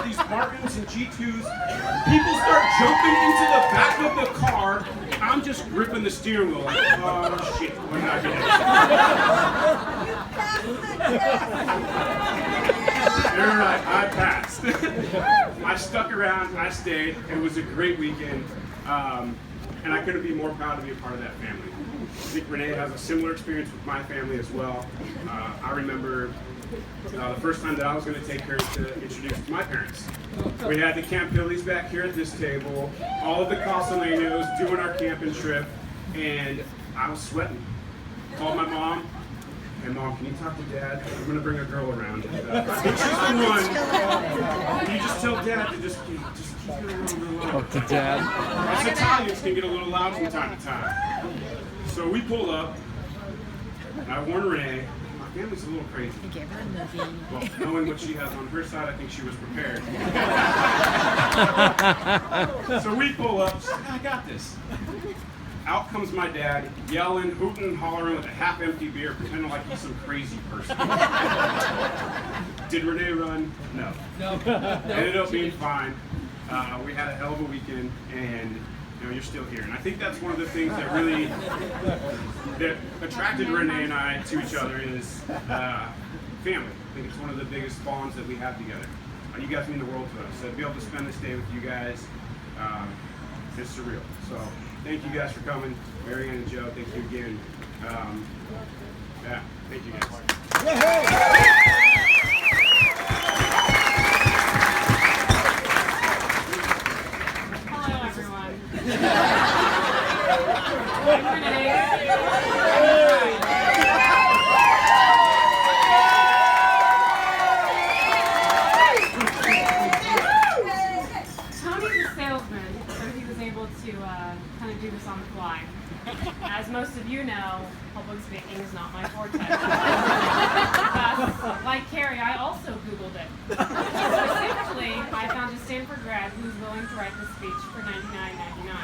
these Spartans and G2s. People start jumping into the back of the car. I'm just gripping the steering wheel like, oh shit, what did I do? You're right, I passed. I stuck around, I stayed. It was a great weekend. And I couldn't be more proud to be a part of that family. I think Renee has a similar experience with my family as well. I remember the first time that I was going to take her to introduce to my parents. We had the Camp Billies back here at this table, all of the Casaleños doing our camping trip, and I was sweating. Called my mom. Hey Mom, can you talk to Dad? I'm going to bring a girl around. And, I think she's the one. Can you just tell Dad to just keep it a little loud? Talk to Dad. Us Italians can get a little loud from time to time. So we pull up, and I warn Renee, my family's a little crazy. Well, knowing what she has on her side, I think she was prepared. So we pull up, she's like, I got this. Out comes my dad, yelling, hooting, and hollering with a half-empty beer, pretending like he's some crazy person. Did Renee run? No. Ended up being fine. We had a hell of a weekend, and you're still here. And I think that's one of the things that really that attracted Renee and I to each other is family. I think it's one of the biggest bonds that we have together. You guys mean the world to us. So to be able to spend this day with you guys is surreal. So thank you guys for coming. Mary Ann and Joe, thank you again. Yeah, thank you guys. Hello, everyone. I'm Renee. Tony's a salesman, so he was able to kind of do this on the fly. As most of you know, public speaking is not my forte. Like Carrie, I also Googled it. Specifically, I found a Stanford grad who's willing to write the speech for $99.99.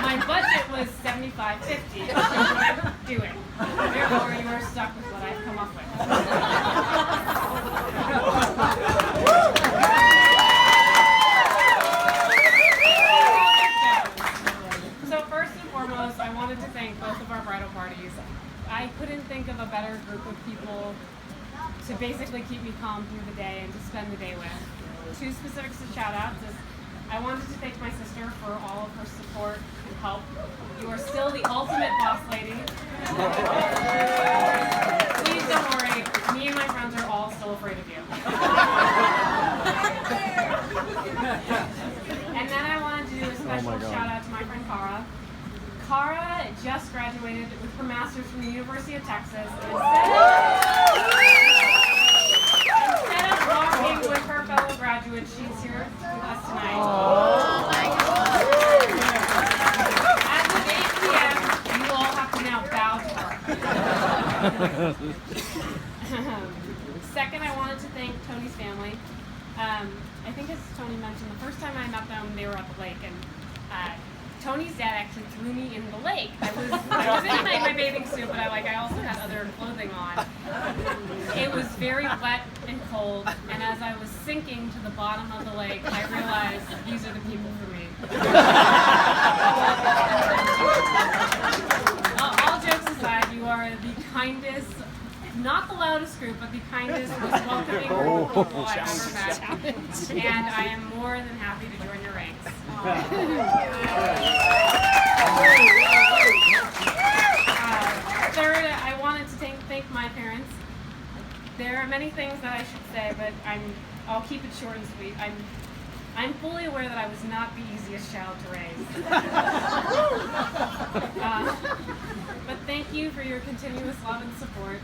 My budget was $75.50, so I would do it. Therefore, you are stuck with what I've come up with. So first and foremost, I wanted to thank both of our bridal parties. I couldn't think of a better group of people to basically keep me calm through the day and to spend the day with. Two specifics to shout out is I wanted to thank my sister for all of her support and help. You are still the ultimate boss lady. Please don't worry, me and my friends are all still afraid of you. And then I wanted to do a special shout out to my friend Cara. Cara just graduated with her master's from the University of Texas. And instead of walking with her fellow graduates, she's here with us tonight. Oh my God. As of 8 p.m., you all have to now bow to her. Second, I wanted to thank Tony's family. I think as Tony mentioned, the first time I met them, they were at the lake, and Tony's dad actually threw me in the lake. I was in my bathing suit, but I also had other clothing on. It was very wet and cold, and as I was sinking to the bottom of the lake, I realized these are the people for me. All jokes aside, you are the kindest, not the loudest group, but the kindest, most welcoming group of people I've ever met. And I am more than happy to join your ranks. Third, I wanted to thank my parents. There are many things that I should say, but I'll keep it short and sweet. I'm fully aware that I was not the easiest child to raise. But thank you for your continuous love and support.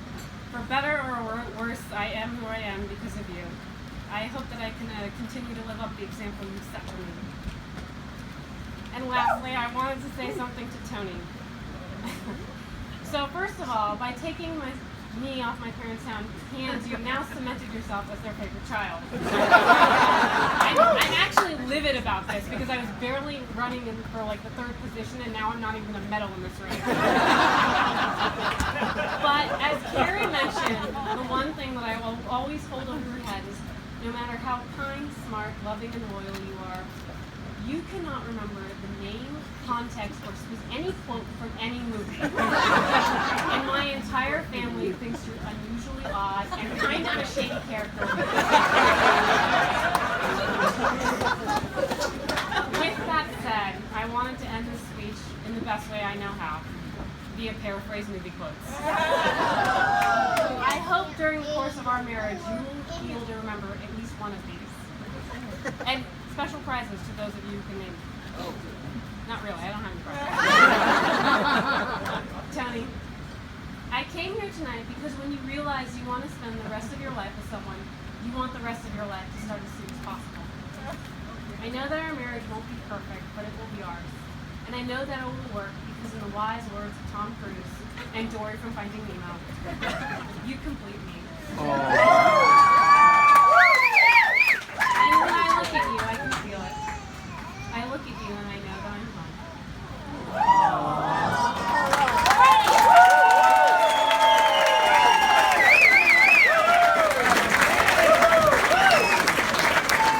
For better or worse, I am who I am because of you. I hope that I can continue to live up the example you've set for me. And lastly, I wanted to say something to Tony. So first of all, by taking me off my parents' hands, you've now cemented yourself as their favorite child. I'm actually livid about this because I was barely running in for like the third position, and now I'm not even a medal in this race. But as Carrie mentioned, the one thing that I will always hold over her head is no matter how kind, smart, loving, and loyal you are, you cannot remember the name, context, or any quote from any movie. And my entire family thinks you're unusually odd and kind of a shady character. With that said, I wanted to end this speech in the best way I know how, via paraphrase movie quotes. I hope during the course of our marriage you will be able to remember at least one of these. And special prizes to those of you who can name them. Not really, I don't have any prizes. Tony, I came here tonight because when you realize you want to spend the rest of your life with someone, you want the rest of your life to start as soon as possible. I know that our marriage won't be perfect, but it will be ours. And I know that it will work because in the wise words of Tom Cruise and Dory from Finding Nemo, you complete me.